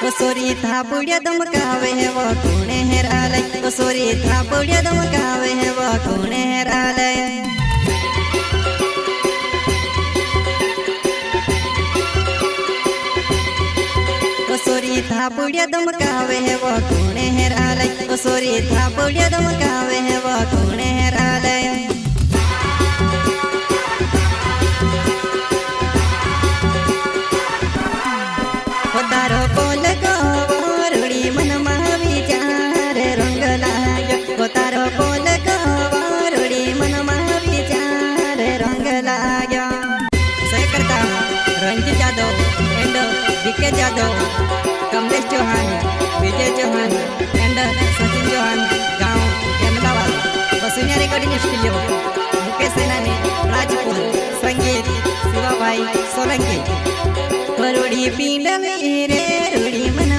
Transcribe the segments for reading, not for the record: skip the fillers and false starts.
Sorry थापुड़िया धमकावे है वो कौने हेराले। सोरी थापुड़िया धमकावे है वो कौने हेराले। सोरी थापुड़िया धमकावे है वो कौने हेराले। सोरी थापुड़िया धमकावे है वो कौने हेराले। तारो बोल को रूड़ी मन विचार रंग लाग्यो। तारो बोल को रूड़ी मन विचार रंग लाग्यो। सही करता Ranjit Yadav and BK Yadav, Kamlesh Chauhan, Vijay Chauhan and Sachin Chauhan, गांव अहमदाबाद। Vasuniya recording studio, Mukesh Senani, Rajpur. संगीत शिवा भाई सोलंकी। रूड़ी पिंडली रे रूड़ी मन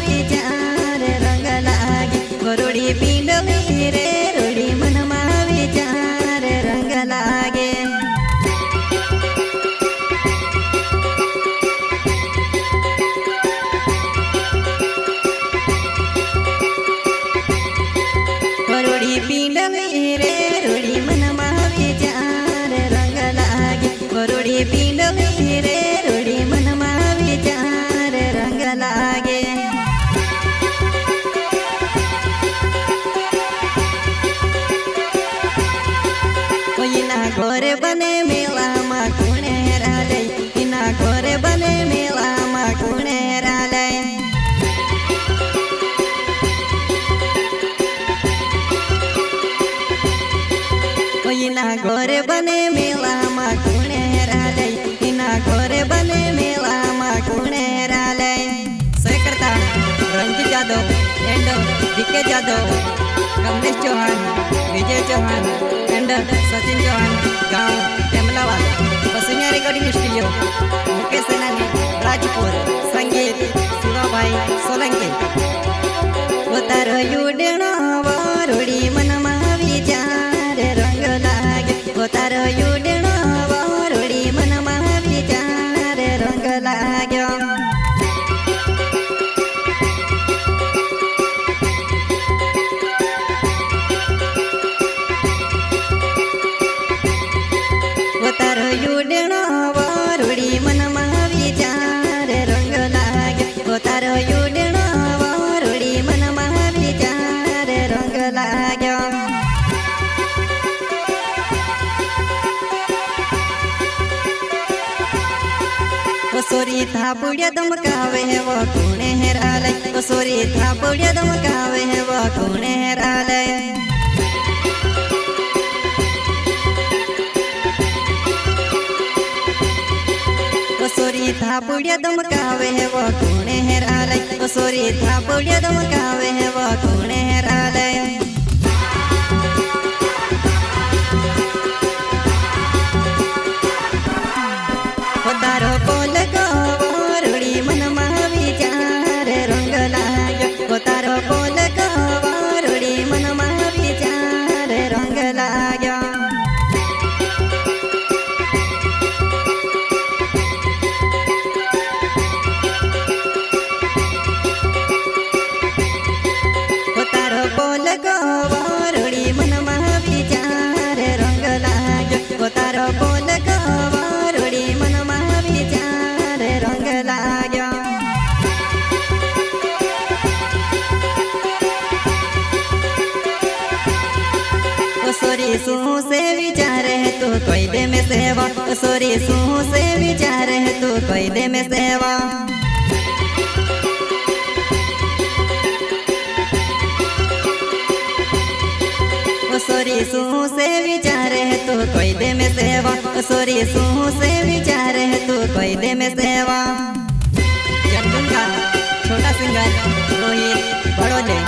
विचार रंग लागे। रूड़ी पिंडली रे रूड़ी मन विचार रंग लागे। रूड़ी पिंडली रे रूड़ी मन विचार रंग लागे। रूड़ी पिंडली रे रूड़ी मन विचार रंग लागे। इना घोर बने मेला मा कुणे हेराले। इना घोर बने मेला मा कुणे हेराले। इना घोर बने मेला मा कुणे हेराले। इना घोर बने मेला मा कुणे हेराले। सही करता Ranjit Yadav and BK Yadav, Kamlesh Chauhan, Vijay Chauhan and Sachin Chauhan, गांव अहमदाबाद। Vasuniya recording studio, Mukesh Senani, Rajpur. संगीत शिवा भाई सोलंकी। तारो युडेणो रूड़ी मन विचार रंग लागे। तारो युडेणो रूड़ी मन विचार रंग लाग्यो। तारो युडेणो रूड़ी मन विचार रंग लागे। तारो युडेणो रूड़ी मन विचार रंग लाग्यो। सोरी थापुड़िया धमकावे है वो कौने हेराले। सोरी थापुड़िया धमकावे है वो कौने हेराले। सोरी थापुड़िया धमकावे है वो कौने हेराले। सोरी थापुड़िया धमकावे है वो कौने हेराले। तारो बोल को रूड़ी मन विचार रंग लाग्यो। तारो बोल को रूड़ी मन विचार रंग लाग्यो। तारो बोल को रूड़ी मन विचार रंग लाग्यो। तारो बोल को रूड़ी मन विचार रंग लाग्यो। सोरी सूह से विचार है तू कोई दे में सेवा। सोरी सूह से विचार है तू कोई दे में सेवा। सोरी सूह से विचार है तू कोई दे में सेवा। सोरी सूह से विचार है तू कोई दे में सेवा। जर्गुन का छोटा सिंगर रोहित बड़ोले।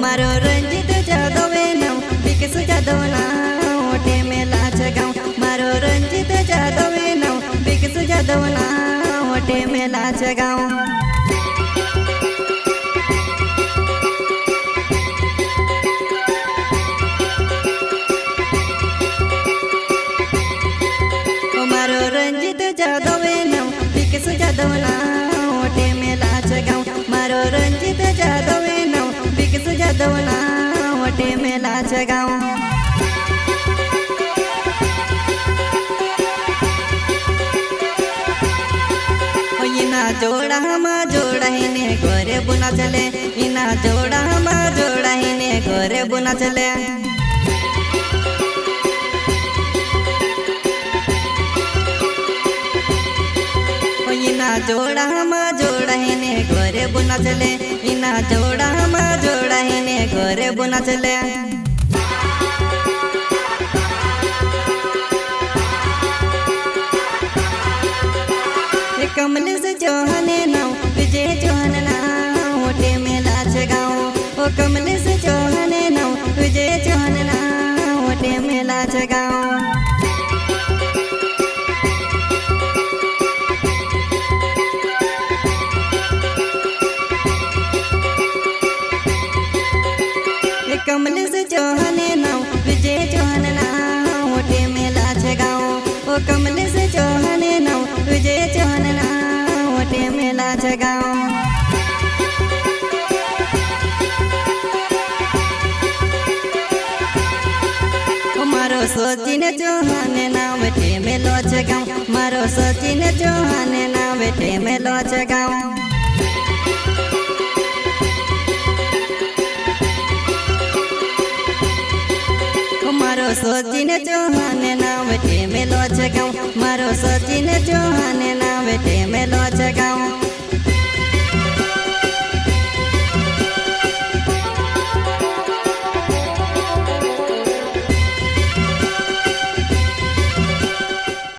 मारो रंजित जादव नाम विकेश जादव नाम ओटे में लाच गाँव। मारो रंजित जादव नाम विकेश जादव नाम ओटे में लाच गाँव। मेला गाँव मारो रंजित जाधव नाव विकस जाधव नाव टेमेला गाँव इना जोड़ा ने घरे बुना चले इना जोड़ा ने घरे बुना चले इना जोड़ा ने घरे बुना चले इना जोड़ा ने घरे बुना चले कमलेश चौहान नाव विजय चौहान नाव टेमेला गाँव ओ कमलेश चौहान नाव विजय चौहान नाव टेमेला गाँव कमलेश चौहान नाव विजय चौहान नाव टेमेला गाँव ओ कमलेश चौहान नाव विजय चौहान नाव टेमेला गाँव मारो सचिन चौहान नाव टेमेलो गाँव मारो सचिन चौहान नाव टेमेलो गाँव मारो सचिन चौहान नाव टेमेलो गाँव मारो सचिन चौहान नाव टेमेलो गाँव।